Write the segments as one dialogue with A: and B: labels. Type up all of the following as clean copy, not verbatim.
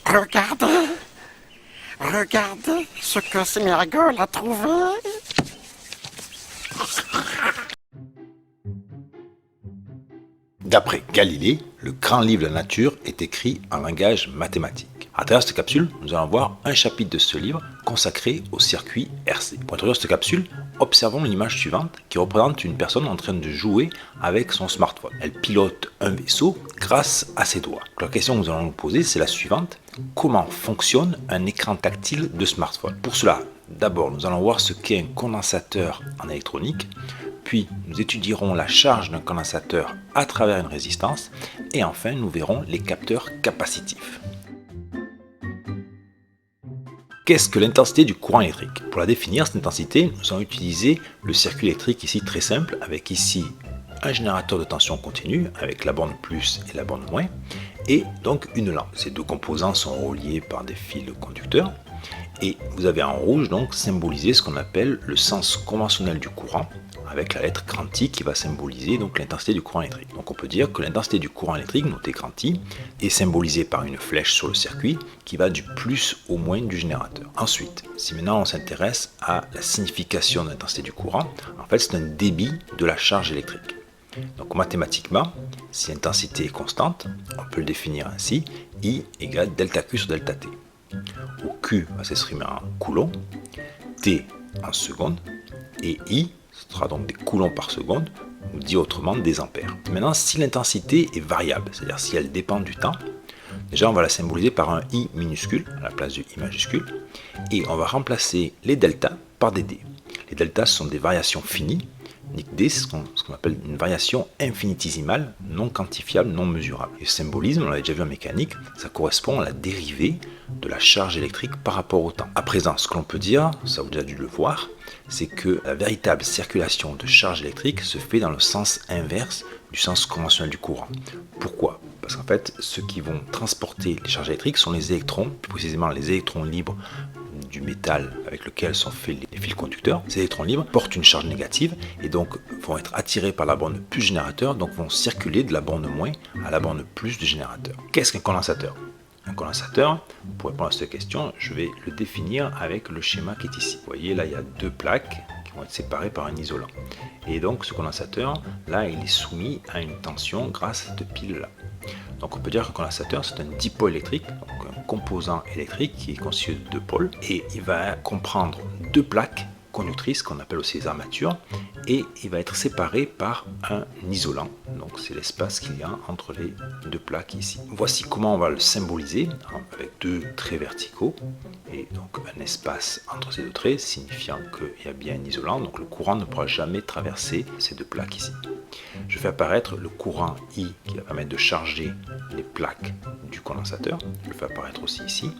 A: Regardez, regardez ce que Sméagol a trouvé.
B: D'après Galilée, le grand livre de la nature est écrit en langage mathématique. À travers cette capsule, nous allons voir un chapitre de ce livre consacré au circuit RC. Pour introduire cette capsule, observons l'image suivante qui représente une personne en train de jouer avec son smartphone. Elle pilote un vaisseau grâce à ses doigts. La question que nous allons nous poser, c'est la suivante. Comment fonctionne un écran tactile de smartphone? Pour cela, d'abord, nous allons voir ce qu'est un condensateur en électronique. Puis, nous étudierons la charge d'un condensateur à travers une résistance. Et enfin, nous verrons les capteurs capacitifs. Qu'est-ce que l'intensité du courant électrique? Pour la définir, cette intensité, nous allons utiliser le circuit électrique ici très simple, avec ici un générateur de tension continue, avec la borne plus et la borne moins, et donc une lampe. Ces deux composants sont reliés par des fils conducteurs. Et vous avez en rouge donc symbolisé ce qu'on appelle le sens conventionnel du courant, avec la lettre grand I qui va symboliser donc l'intensité du courant électrique. Donc on peut dire que l'intensité du courant électrique, notée grand I, est symbolisée par une flèche sur le circuit qui va du plus au moins du générateur. Ensuite, si maintenant on s'intéresse à la signification de l'intensité du courant, en fait c'est un débit de la charge électrique. Donc mathématiquement, si l'intensité est constante, on peut le définir ainsi, I égale delta Q sur delta T, où Q va s'exprimer en coulombs, T en secondes, et I ce sera donc des coulombs par seconde, ou dit autrement des ampères. Maintenant, si l'intensité est variable, c'est-à-dire si elle dépend du temps, déjà on va la symboliser par un I minuscule à la place du I majuscule, et on va remplacer les deltas par des D. Les deltas sont des variations finies, D c'est ce qu'on appelle une variation infinitésimale, non quantifiable, non mesurable. Et ce symbolisme, on l'avait déjà vu en mécanique, ça correspond à la dérivée de la charge électrique par rapport au temps. À présent, ce que l'on peut dire, ça vous a déjà dû le voir, c'est que la véritable circulation de charge électrique se fait dans le sens inverse du sens conventionnel du courant. Pourquoi? Parce qu'en fait, ceux qui vont transporter les charges électriques sont les électrons, plus précisément les électrons libres du métal avec lequel sont faits les fils conducteurs. Ces électrons libres portent une charge négative et donc vont être attirés par la borne plus générateur, donc vont circuler de la borne moins à la borne plus du générateur. Qu'est-ce qu'un condensateur? Un condensateur, pour répondre à cette question, je vais le définir avec le schéma qui est ici. Vous voyez, là, il y a deux plaques qui vont être séparées par un isolant. Et donc, ce condensateur, là, il est soumis à une tension grâce à cette pile-là. Donc, on peut dire qu'un condensateur, c'est un dipôle électrique, donc un composant électrique qui est constitué de deux pôles. Et il va comprendre deux plaques conductrices, qu'on appelle aussi les armatures, et il va être séparé par un isolant. Donc c'est l'espace qu'il y a entre les deux plaques ici. Voici comment on va le symboliser, avec deux traits verticaux, et donc un espace entre ces deux traits, signifiant qu'il y a bien un isolant, donc le courant ne pourra jamais traverser ces deux plaques ici. Je fais apparaître le courant I qui va permettre de charger les plaques du condensateur. Je le fais apparaître aussi ici.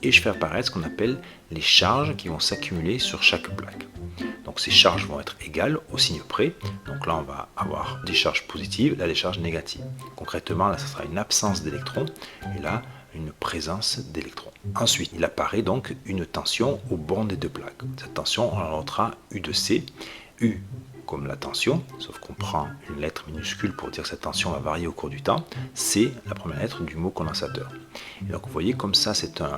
B: Et je fais apparaître ce qu'on appelle les charges qui vont s'accumuler sur chaque plaque. Donc ces charges vont être égales au signe près. Donc là, on va avoir des charges positives, là des charges négatives. Concrètement, là, ce sera une absence d'électrons. Et là, une présence d'électrons. Ensuite, il apparaît donc une tension au bord des deux plaques. Cette tension, on la notera U de C. U comme la tension, sauf qu'on prend une lettre minuscule pour dire que cette tension va varier au cours du temps, c'est la première lettre du mot condensateur. Et donc vous voyez comme ça c'est un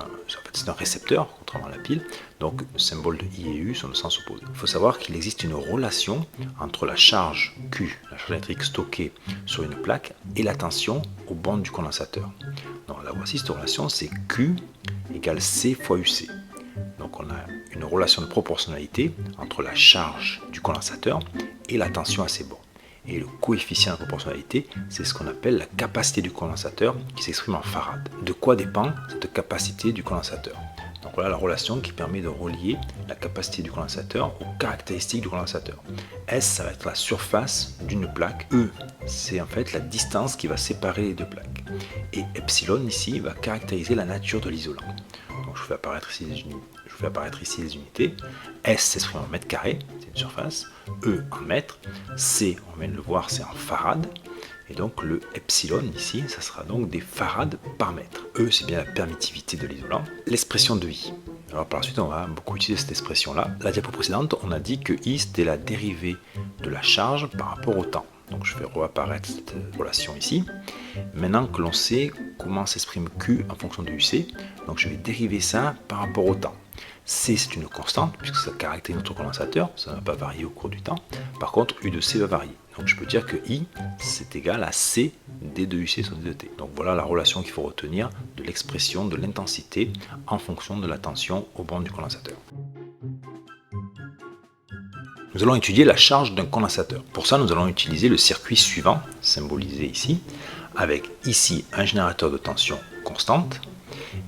B: récepteur, contrairement à la pile, donc le symbole de I et U sont de sens opposé. Il faut savoir qu'il existe une relation entre la charge Q, la charge électrique stockée sur une plaque, et la tension aux bornes du condensateur. Donc là voici cette relation, c'est Q égale C fois UC. Donc on a une relation de proportionnalité entre la charge du condensateur et la tension à ses bords. Et le coefficient de proportionnalité, c'est ce qu'on appelle la capacité du condensateur qui s'exprime en farad. De quoi dépend cette capacité du condensateur? Donc voilà la relation qui permet de relier la capacité du condensateur aux caractéristiques du condensateur. S, ça va être la surface d'une plaque. E, c'est en fait la distance qui va séparer les deux plaques. Et epsilon ici va caractériser la nature de l'isolant. Donc je fais apparaître ici les unités. S s'exprime en mètres carrés, c'est une surface. E en mètres. C, on vient de le voir, c'est en farad. Et donc le epsilon ici, ça sera donc des farads par mètre. E, c'est bien la permittivité de l'isolant. L'expression de I. Alors par la suite, on va beaucoup utiliser cette expression-là. La diapo précédente, on a dit que I, c'était la dérivée de la charge par rapport au temps. Donc je fais réapparaître cette relation ici. Maintenant que l'on sait comment s'exprime Q en fonction de UC, donc je vais dériver ça par rapport au temps. C c'est une constante puisque ça caractérise notre condensateur, ça ne va pas varier au cours du temps. Par contre U de C va varier. Donc je peux dire que I c'est égal à C D de UC sur D de T. Donc voilà la relation qu'il faut retenir de l'expression de l'intensité en fonction de la tension aux bornes du condensateur. Nous allons étudier la charge d'un condensateur. Pour ça, nous allons utiliser le circuit suivant, symbolisé ici, avec ici un générateur de tension constante,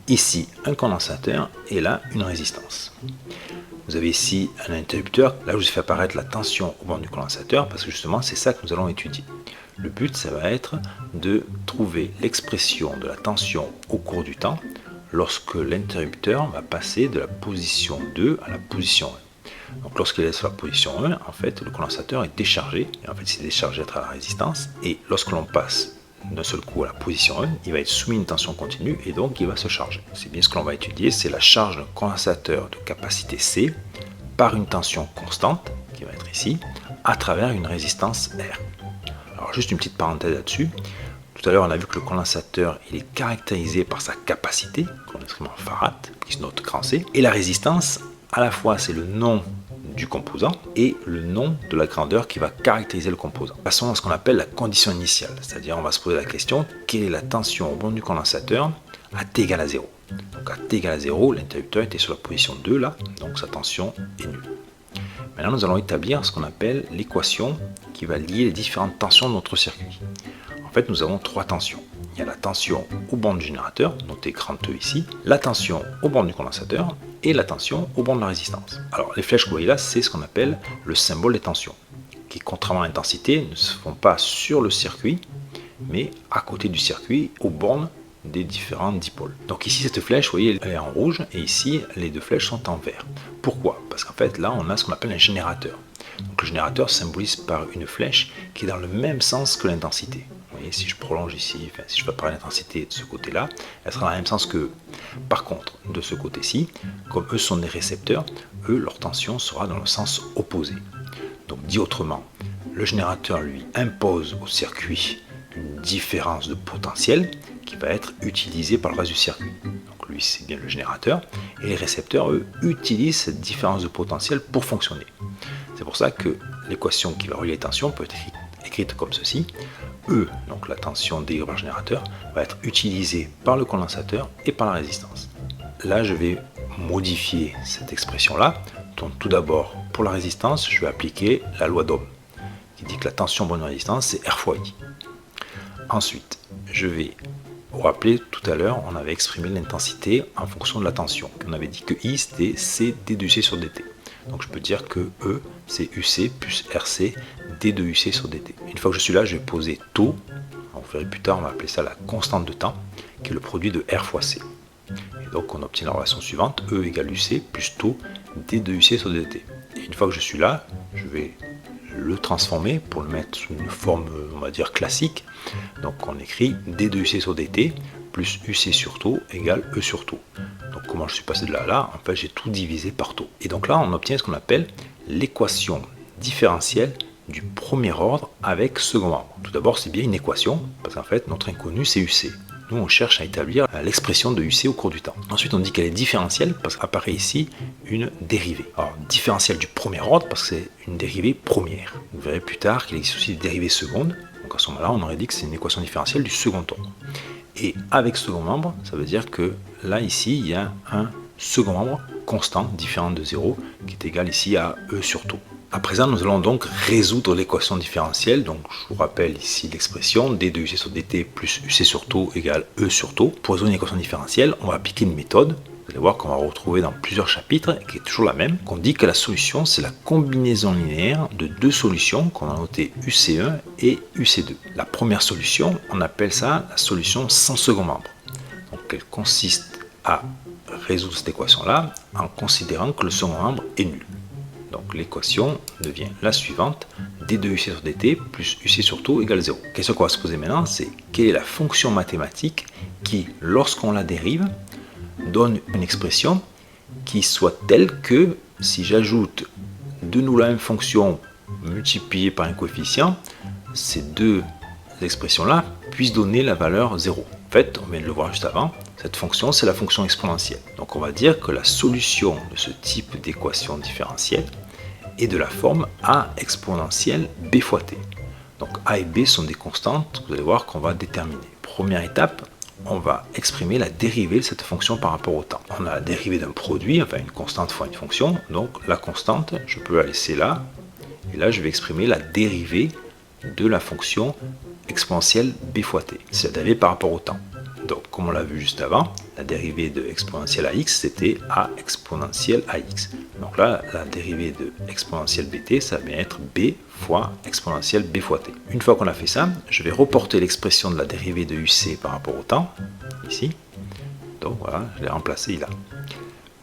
B: ici un condensateur et là une résistance. Vous avez ici un interrupteur, là je vous fais apparaître la tension au bord du condensateur parce que justement c'est ça que nous allons étudier. Le but ça va être de trouver l'expression de la tension au cours du temps lorsque l'interrupteur va passer de la position 2 à la position 1. Donc lorsqu'il est sur la position 1, en fait, le condensateur est déchargé, et en fait, c'est déchargé à travers la résistance, et lorsque l'on passe d'un seul coup à la position 1, il va être soumis à une tension continue, et donc il va se charger. C'est bien ce que l'on va étudier, c'est la charge d'un condensateur de capacité C par une tension constante, qui va être ici, à travers une résistance R. Alors juste une petite parenthèse là-dessus. Tout à l'heure, on a vu que le condensateur il est caractérisé par sa capacité, qu'on exprime en farad, qui se note grand C, et la résistance, à la fois c'est le nom du composant et le nom de la grandeur qui va caractériser le composant. Passons à ce qu'on appelle la condition initiale, c'est-à-dire on va se poser la question, quelle est la tension au bord du condensateur à T égale à 0. Donc à T égale à 0, l'interrupteur était sur la position 2 là, donc sa tension est nulle. Maintenant nous allons établir ce qu'on appelle l'équation qui va lier les différentes tensions de notre circuit. En fait nous avons trois tensions. Il y a la tension au bord du générateur, notée grand E ici, la tension au bord du condensateur et la tension au bord de la résistance. Alors les flèches que vous voyez là, c'est ce qu'on appelle le symbole des tensions, qui contrairement à l'intensité ne se font pas sur le circuit, mais à côté du circuit, aux bornes des différents dipôles. Donc ici cette flèche, vous voyez, elle est en rouge et ici les deux flèches sont en vert. Pourquoi? Parce qu'en fait là on a ce qu'on appelle un générateur. Donc le générateur symbolise par une flèche qui est dans le même sens que l'intensité. Vous voyez, si je prolonge ici, enfin, si je fais apparaître l'intensité de ce côté-là, elle sera dans le même sens que eux. Par contre, de ce côté-ci, comme eux sont des récepteurs, eux, leur tension sera dans le sens opposé. Donc dit autrement, le générateur lui impose au circuit une différence de potentiel qui va être utilisée par le reste du circuit. Donc lui, c'est bien le générateur, et les récepteurs, eux, utilisent cette différence de potentiel pour fonctionner. C'est pour ça que l'équation qui va relier les tensions peut être écrite comme ceci. E, donc la tension dérivée par générateur, va être utilisée par le condensateur et par la résistance. Là, je vais modifier cette expression-là. Donc tout d'abord, pour la résistance, je vais appliquer la loi d'Ohm, qui dit que la tension pour une résistance, c'est R fois I. Ensuite, je vais vous rappeler, tout à l'heure, on avait exprimé l'intensité en fonction de la tension. On avait dit que I, c'était C d de UC sur dt. Donc je peux dire que E, c'est UC plus RC d de UC sur dt. Une fois que je suis là, je vais poser taux. Vous verrez plus tard, on va appeler ça la constante de temps, qui est le produit de R fois C. Et donc on obtient la relation suivante, E égale UC plus taux d de UC sur dt. Et une fois que je suis là, je vais le transformer pour le mettre sous une forme, on va dire, classique. Donc on écrit d de UC sur dt plus UC sur taux égale E sur taux. Donc comment je suis passé de là à là? En fait, j'ai tout divisé par taux. Et donc là, on obtient ce qu'on appelle l'équation différentielle du premier ordre avec second ordre. Tout d'abord, c'est bien une équation, parce qu'en fait, notre inconnu, c'est UC. Nous, on cherche à établir l'expression de UC au cours du temps. Ensuite, on dit qu'elle est différentielle, parce qu'apparaît ici une dérivée. Alors, différentielle du premier ordre, parce que c'est une dérivée première. Vous verrez plus tard qu'il existe aussi des dérivées secondes. Donc à ce moment-là, on aurait dit que c'est une équation différentielle du second ordre. Et avec second membre, ça veut dire que là, ici, il y a un second membre constant, différent de 0, qui est égal ici à E sur taux. À présent, nous allons donc résoudre l'équation différentielle. Donc, je vous rappelle ici l'expression d de UC sur dt plus UC sur taux égale E sur taux. Pour résoudre une équation différentielle, on va appliquer une méthode. Vous allez voir qu'on va retrouver dans plusieurs chapitres, et qui est toujours la même, qu'on dit que la solution, c'est la combinaison linéaire de deux solutions qu'on a notées UC1 et UC2. La première solution, on appelle ça la solution sans second membre. Donc, elle consiste à résoudre cette équation-là en considérant que le second membre est nul. Donc l'équation devient la suivante, d de UC sur dt plus UC sur taux égale 0. La question qu'on va se poser maintenant, c'est quelle est la fonction mathématique qui, lorsqu'on la dérive, donne une expression qui soit telle que si j'ajoute de nouveau la même fonction multipliée par un coefficient, ces deux expressions-là puissent donner la valeur 0. En fait, on vient de le voir juste avant, cette fonction, c'est la fonction exponentielle. Donc on va dire que la solution de ce type d'équation différentielle est de la forme a exponentielle b fois t. Donc a et b sont des constantes, vous allez voir qu'on va déterminer. Première étape, on va exprimer la dérivée de cette fonction par rapport au temps. On a la dérivée d'un produit, enfin une constante fois une fonction, donc la constante, je peux la laisser là, et là je vais exprimer la dérivée de la fonction exponentielle b fois t. C'est la dérivée par rapport au temps. Donc, comme on l'a vu juste avant, la dérivée de exponentielle ax, c'était a exponentielle ax. Donc là, la dérivée de exponentielle bt, ça va être b fois exponentielle b fois t. Une fois qu'on a fait ça, je vais reporter l'expression de la dérivée de uc par rapport au temps, ici. Donc voilà, je l'ai remplacé là.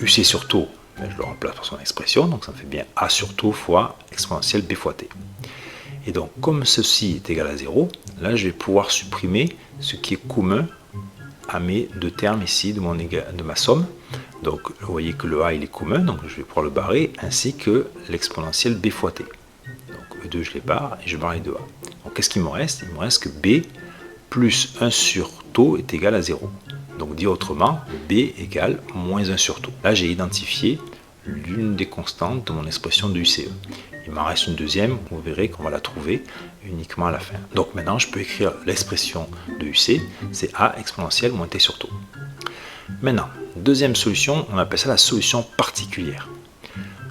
B: uc sur taux, je le remplace par son expression, donc ça me fait bien a sur taux fois exponentielle b fois t. Et donc, comme ceci est égal à 0, là, je vais pouvoir supprimer ce qui est commun à mes deux termes ici de ma somme. Donc, vous voyez que le a, il est commun, donc je vais pouvoir le barrer, ainsi que l'exponentielle b fois t. Donc, E2, je les barre, et je barre les deux a. Donc, qu'est-ce qu'il me reste? Il me reste que b plus 1 sur taux est égal à 0. Donc, dit autrement, b égale moins 1 sur taux. Là, j'ai identifié l'une des constantes de mon expression de UCE. Il m'en reste une deuxième, vous verrez qu'on va la trouver uniquement à la fin. Donc maintenant, je peux écrire l'expression de UC, c'est a exponentielle moins t sur taux. Maintenant, deuxième solution, on appelle ça la solution particulière.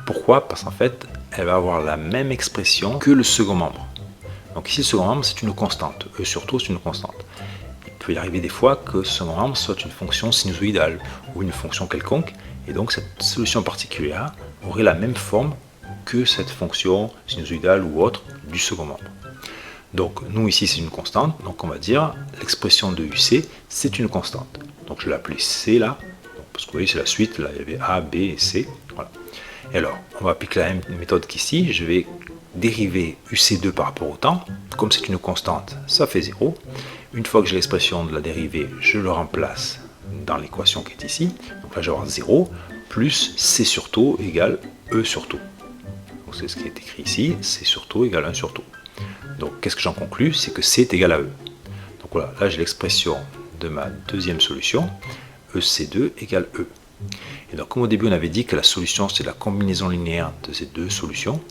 B: Pourquoi? Parce qu'en fait, elle va avoir la même expression que le second membre. Donc ici, le second membre, c'est une constante. E sur taux, c'est une constante. Il peut y arriver des fois que ce second membre soit une fonction sinusoïdale ou une fonction quelconque, et donc cette solution particulière aurait la même forme que cette fonction sinusoïdale ou autre du second membre. Donc nous ici c'est une constante, donc on va dire l'expression de UC c'est une constante. Donc je l'ai appelée C là, parce que vous voyez c'est la suite, là il y avait A, B et C. Voilà. Et alors on va appliquer la même méthode qu'ici, je vais dériver UC2 par rapport au temps, comme c'est une constante ça fait 0. Une fois que j'ai l'expression de la dérivée, je le remplace dans l'équation qui est ici, donc là je vais avoir 0 plus C sur taux égale E sur taux. C'est ce qui est écrit ici, C sur taux égale 1 sur taux. Donc qu'est-ce que j'en conclus? C'est que C est égal à E. Donc voilà, là j'ai l'expression de ma deuxième solution, EC2 égale E. Et donc comme au début on avait dit que la solution c'est la combinaison linéaire de ces deux solutions,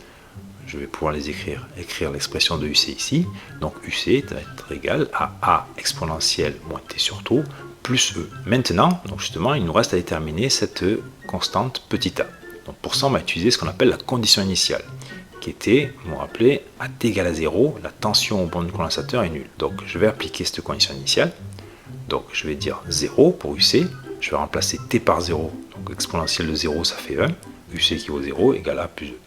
B: je vais pouvoir les écrire l'expression de UC ici. Donc UC va être égal à A exponentielle moins T sur taux plus E. Maintenant, donc justement, il nous reste à déterminer cette constante petit a. Donc pour ça, on va utiliser ce qu'on appelle la condition initiale, qui était, vous vous rappelez, à t égale à 0, la tension au bord du condensateur est nulle. Donc je vais appliquer cette condition initiale. Donc je vais dire 0 pour UC, je vais remplacer t par 0, donc exponentielle de 0 ça fait 1, UC qui vaut 0 égale A plus E.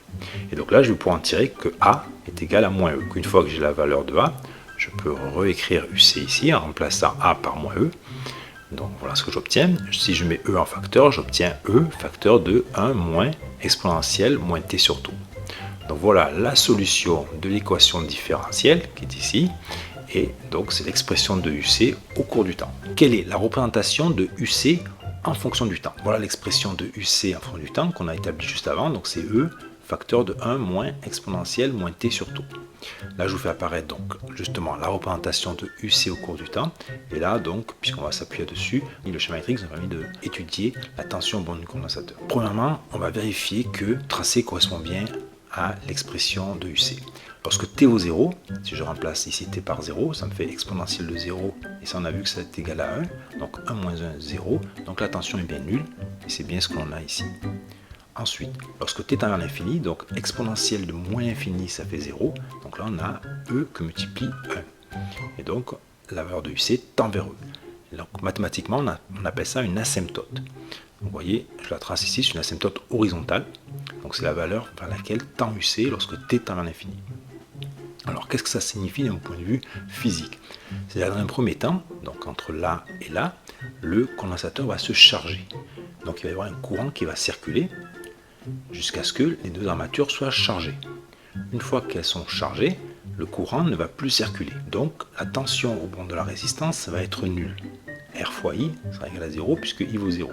B: Et donc là je vais pouvoir en tirer que A est égal à moins E. Une fois que j'ai la valeur de A, je peux réécrire UC ici en remplaçant A par moins E. Donc voilà ce que j'obtiens. Si je mets E en facteur, j'obtiens E facteur de 1 moins exponentielle moins t sur taux. Donc voilà la solution de l'équation différentielle qui est ici. Et donc c'est l'expression de UC au cours du temps. Quelle est la représentation de UC en fonction du temps? Voilà l'expression de UC en fonction du temps qu'on a établie juste avant. Donc c'est E facteur de 1 moins exponentielle moins t sur taux. Là, je vous fais apparaître donc justement la représentation de UC au cours du temps. Et là, donc, puisqu'on va s'appuyer dessus, le schéma électrique nous a permis d'étudier la tension au bord du condensateur. Premièrement, on va vérifier que le tracé correspond bien à l'expression de UC. Lorsque t vaut 0, si je remplace ici t par 0, ça me fait exponentielle de 0, et ça on a vu que ça est égal à 1, donc 1 moins 1, 0, donc la tension est bien nulle, et c'est bien ce qu'on a ici. Ensuite, lorsque t tend vers l'infini, donc exponentielle de moins l'infini, ça fait 0. Donc là, on a E que multiplie 1. Et donc, la valeur de UC tend vers E. Et donc, mathématiquement, on appelle ça une asymptote. Vous voyez, je la trace ici, c'est une asymptote horizontale. Donc, c'est la valeur vers laquelle tend UC lorsque t tend vers l'infini. Alors, qu'est-ce que ça signifie d'un point de vue physique? C'est-à-dire, dans un premier temps, donc entre là et là, le condensateur va se charger. Donc, il va y avoir un courant qui va circuler jusqu'à ce que les deux armatures soient chargées. Une fois qu'elles sont chargées, le courant ne va plus circuler. Donc la tension au bord de la résistance va être nulle. R fois I sera égal à 0 puisque I vaut 0.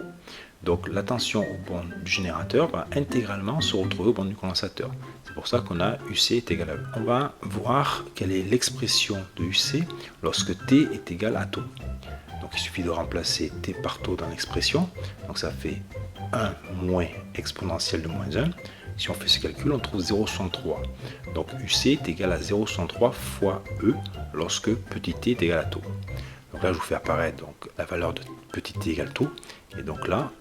B: Donc la tension au bord du générateur va intégralement se retrouver au bord du condensateur. C'est pour ça qu'on a UC est égal à E. On va voir quelle est l'expression de UC lorsque T est égal à taux. Donc il suffit de remplacer T par taux dans l'expression. Donc ça fait 1 moins exponentielle de moins 1. Si on fait ce calcul, on trouve 0,63. Donc UC est égal à 0,63 fois E lorsque petit t est égal à taux. Donc là, je vous fais apparaître donc, la valeur de petit t égale taux. Et donc là,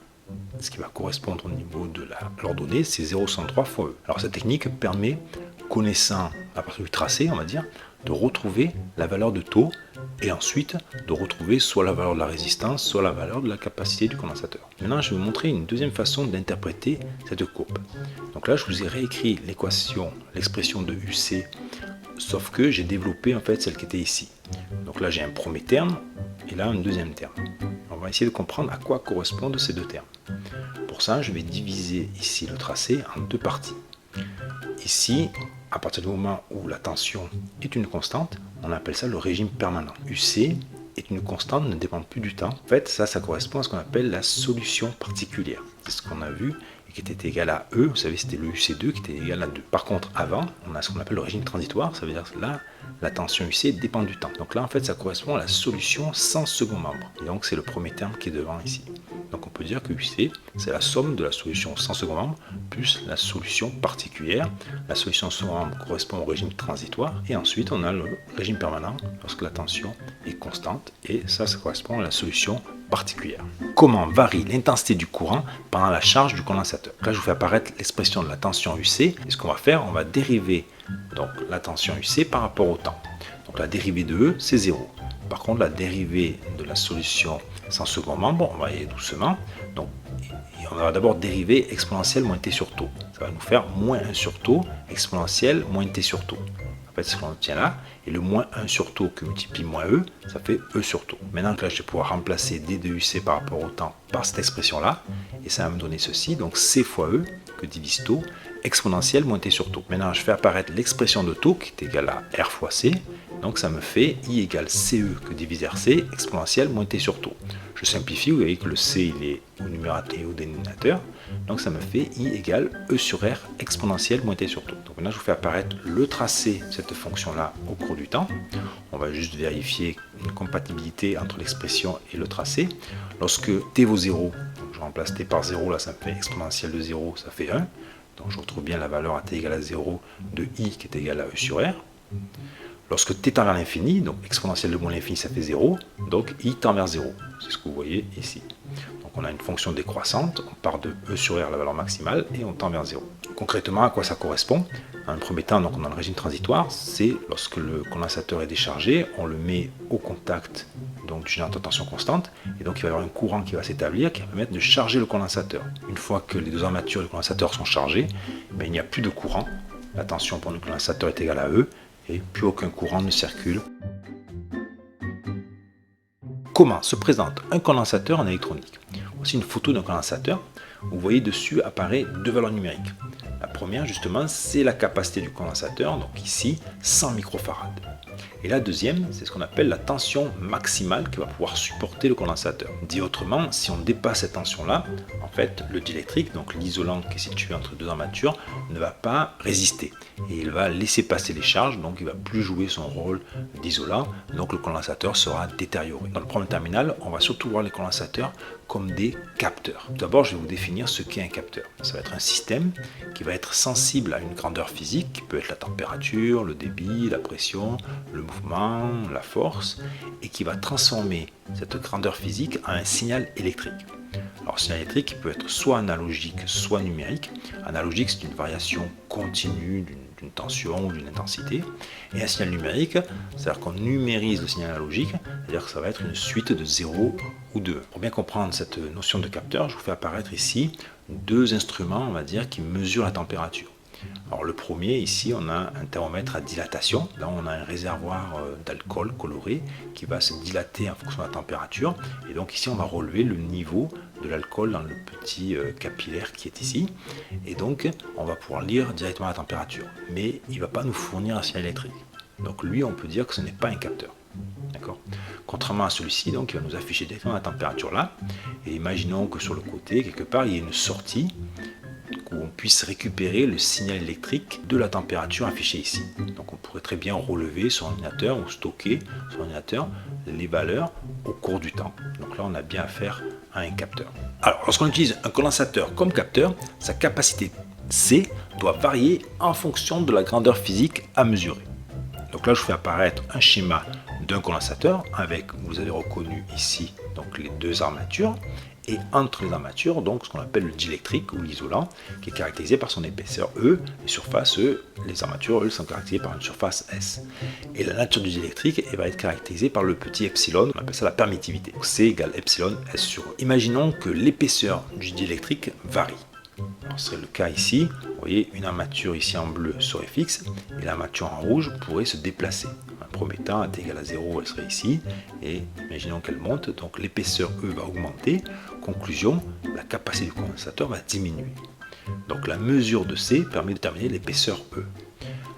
B: ce qui va correspondre au niveau de l'ordonnée, c'est 0,63 fois E. Alors cette technique permet, connaissant à partir du tracé, on va dire, de retrouver la valeur de taux et ensuite de retrouver soit la valeur de la résistance, soit la valeur de la capacité du condensateur. Maintenant, je vais vous montrer une deuxième façon d'interpréter cette courbe. Donc là, je vous ai réécrit l'équation, l'expression de UC, sauf que j'ai développé en fait celle qui était ici. Donc là, j'ai un premier terme et là, un deuxième terme. On va essayer de comprendre à quoi correspondent ces deux termes. Pour ça, je vais diviser ici le tracé en deux parties. Ici, à partir du moment où la tension est une constante, on appelle ça le régime permanent. UC est une constante, ne dépend plus du temps. En fait, ça correspond à ce qu'on appelle la solution particulière. C'est ce qu'on a vu et qui était égal à E. Vous savez, c'était le UC2 qui était égal à 2. Par contre, avant, on a ce qu'on appelle le régime transitoire. Ça veut dire que là, la tension UC dépend du temps. Donc là, en fait, ça correspond à la solution sans second membre. Et donc, c'est le premier terme qui est devant ici. Donc on peut dire que UC, c'est la somme de la solution sans second membre plus la solution particulière. La solution sans second membre correspond au régime transitoire. Et ensuite, on a le régime permanent lorsque la tension est constante. Et ça correspond à la solution particulière. Comment varie l'intensité du courant pendant la charge du condensateur? Là, je vous fais apparaître l'expression de la tension UC. Et ce qu'on va faire, on va dériver donc, la tension UC par rapport au temps. Donc la dérivée de E, c'est 0. Par contre, la dérivée de la solution sans second membre, on va y aller doucement. Donc, on va d'abord dériver exponentielle moins t sur taux. Ça va nous faire moins 1 sur taux, exponentielle moins t sur taux. En fait, c'est ce qu'on obtient là. Et le moins 1 sur taux que multiplie moins E, ça fait E sur taux. Maintenant que là, je vais pouvoir remplacer D de UC par rapport au temps par cette expression-là. Et ça va me donner ceci. Donc, C fois E, que divise taux, exponentielle moins t sur taux. Maintenant, je fais apparaître l'expression de taux qui est égale à R fois C. Donc ça me fait I égale CE que divise RC, exponentielle moins t sur taux. Je simplifie, vous voyez que le C il est au numérateur et au dénominateur. Donc ça me fait I égale E sur R, exponentielle moins t sur taux. Donc maintenant je vous fais apparaître le tracé de cette fonction-là au cours du temps. On va juste vérifier une compatibilité entre l'expression et le tracé. Lorsque t vaut 0, donc je remplace t par 0, là ça me fait exponentielle de 0, ça fait 1. Donc je retrouve bien la valeur à t égale à 0 de I qui est égale à E sur R. Lorsque t tend vers l'infini, donc exponentielle de moins l'infini, ça fait 0, donc i tend vers 0. C'est ce que vous voyez ici. Donc on a une fonction décroissante, on part de E sur R, la valeur maximale, et on tend vers 0. Concrètement, à quoi ça correspond? Dans le premier temps, donc, on a le régime transitoire, c'est lorsque le condensateur est déchargé, on le met au contact donc, du générateur de tension constante, et donc il va y avoir un courant qui va s'établir, qui va permettre de charger le condensateur. Une fois que les deux armatures du condensateur sont chargées, il n'y a plus de courant, la tension pour le condensateur est égale à E, et plus aucun courant ne circule. Comment se présente un condensateur en électronique? Voici une photo d'un condensateur. Vous voyez dessus apparaît deux valeurs numériques. La première justement c'est la capacité du condensateur, donc ici 100 microfarad. Et la deuxième c'est ce qu'on appelle la tension maximale qui va pouvoir supporter le condensateur. Dit autrement, si on dépasse cette tension là, en fait le diélectrique, donc l'isolant qui est situé entre deux armatures, ne va pas résister. Et il va laisser passer les charges, donc il ne va plus jouer son rôle d'isolant, donc le condensateur sera détérioré. Dans le premier terminal, on va surtout voir les condensateurs comme des capteurs. Tout d'abord, je vais vous définir ce qu'est un capteur. Ça va être un système qui va être sensible à une grandeur physique, qui peut être la température, le débit, la pression, le mouvement, la force, et qui va transformer cette grandeur physique en un signal électrique. Alors, le signal électrique peut être soit analogique, soit numérique. Analogique, c'est une variation continue d'une tension ou d'une intensité. Et un signal numérique, c'est-à-dire qu'on numérise le signal analogique, c'est-à-dire que ça va être une suite de 0 ou de 1. Pour bien comprendre cette notion de capteur, je vous fais apparaître ici deux instruments, on va dire, qui mesurent la température. Alors le premier, ici, on a un thermomètre à dilatation. Là, on a un réservoir d'alcool coloré qui va se dilater en fonction de la température. Et donc ici, on va relever le niveau de l'alcool dans le petit capillaire qui est ici. Et donc, on va pouvoir lire directement la température. Mais il ne va pas nous fournir un signal électrique. Donc lui, on peut dire que ce n'est pas un capteur. D'accord. Contrairement à celui-ci, donc, il va nous afficher directement la température là. Et imaginons que sur le côté, quelque part, il y ait une sortie où on puisse récupérer le signal électrique de la température affichée ici. Donc on pourrait très bien relever sur l'ordinateur ou stocker sur l'ordinateur les valeurs au cours du temps. Donc là on a bien affaire à un capteur. Alors lorsqu'on utilise un condensateur comme capteur, sa capacité C doit varier en fonction de la grandeur physique à mesurer. Donc là je vous fais apparaître un schéma d'un condensateur avec, vous avez reconnu ici donc les deux armatures, et entre les armatures donc ce qu'on appelle le diélectrique ou l'isolant, qui est caractérisé par son épaisseur E, les surfaces E, les armatures elles sont caractérisées par une surface S. Et la nature du diélectrique elle va être caractérisée par le petit epsilon, on appelle ça la permittivité. Donc C égale epsilon S sur E. Imaginons que l'épaisseur du diélectrique varie. Alors, ce serait le cas ici, vous voyez une armature ici en bleu serait fixe et l'armature en rouge pourrait se déplacer. En premier temps, à t égale à 0, elle serait ici et imaginons qu'elle monte, donc l'épaisseur E va augmenter. Conclusion, la capacité du condensateur va diminuer. Donc la mesure de C permet de déterminer l'épaisseur E.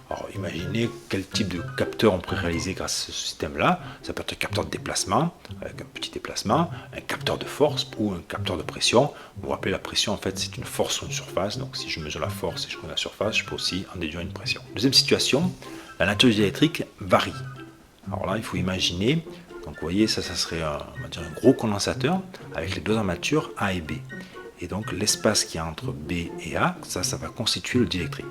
B: Alors imaginez quel type de capteur on pourrait réaliser grâce à ce système-là. Ça peut être un capteur de déplacement, avec un petit déplacement, un capteur de force ou un capteur de pression. Vous vous rappelez, la pression en fait c'est une force sur une surface, donc si je mesure la force et je connais la surface, je peux aussi en déduire une pression. Deuxième situation, la nature du diélectrique varie. Alors là il faut imaginer, donc vous voyez ça serait on va dire un gros condensateur avec les deux armatures A et B. Et donc l'espace qui est entre B et A, ça va constituer le diélectrique.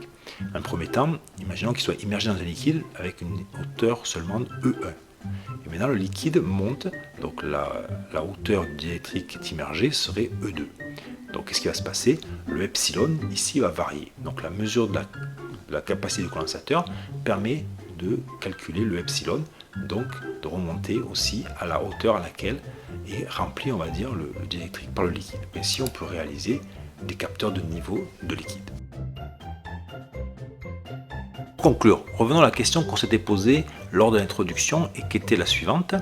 B: Dans un premier temps, imaginons qu'il soit immergé dans un liquide avec une hauteur seulement de E1. Et maintenant le liquide monte, donc la hauteur du diélectrique qui est immergée serait E2. Donc qu'est-ce qui va se passer? Le epsilon ici va varier. Donc la mesure de la capacité du condensateur permet de calculer le epsilon, donc de remonter aussi à la hauteur à laquelle est rempli, on va dire, le diélectrique par le liquide. Ainsi, on peut réaliser des capteurs de niveau de liquide. Pour conclure, revenons à la question qu'on s'était posée lors de l'introduction et qui était la suivante.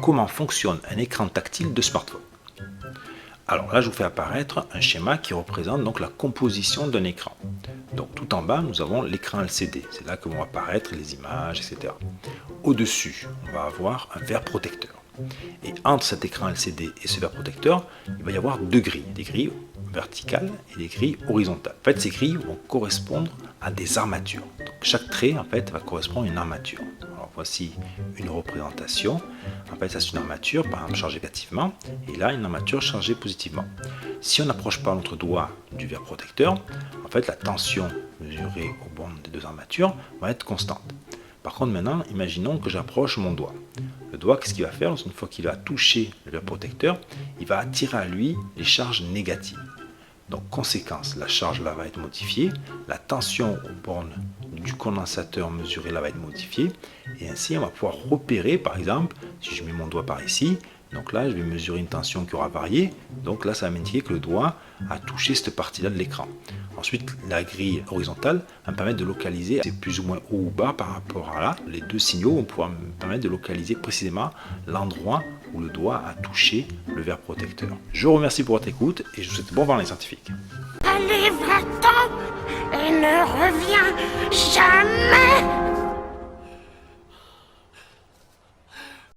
B: Comment fonctionne un écran tactile de smartphone? Alors là, je vous fais apparaître un schéma qui représente donc la composition d'un écran. Donc tout en bas, nous avons l'écran LCD. C'est là que vont apparaître les images, etc. Au-dessus, on va avoir un verre protecteur. Et entre cet écran LCD et ce verre protecteur, il va y avoir deux grilles. Des grilles verticales et des grilles horizontales. En fait, ces grilles vont correspondre à des armatures. Donc chaque trait, en fait, va correspondre à une armature. Alors voici une représentation. En fait, ça c'est une armature, par exemple, chargée négativement. Et là, une armature chargée positivement. Si on n'approche pas notre doigt du verre protecteur, en fait, la tension mesurée aux bornes des deux armatures va être constante. Par contre, maintenant, imaginons que j'approche mon doigt. Le doigt, qu'est-ce qu'il va faire? Une fois qu'il va toucher le verre protecteur, il va attirer à lui les charges négatives. Donc, conséquence, la charge là va être modifiée, la tension aux bornes du condensateur mesuré là va être modifiée, et ainsi on va pouvoir repérer, par exemple, si je mets mon doigt par ici, donc là je vais mesurer une tension qui aura varié, donc là ça va m'indiquer que le doigt a touché cette partie-là de l'écran. Ensuite, la grille horizontale va me permettre de localiser, c'est plus ou moins haut ou bas par rapport à là, les deux signaux vont pouvoir me permettre de localiser précisément l'endroit où le doigt a touché le verre protecteur. Je vous remercie pour votre écoute et je vous souhaite bon vent les scientifiques.
A: Allez, va-t'en et ne reviens jamais.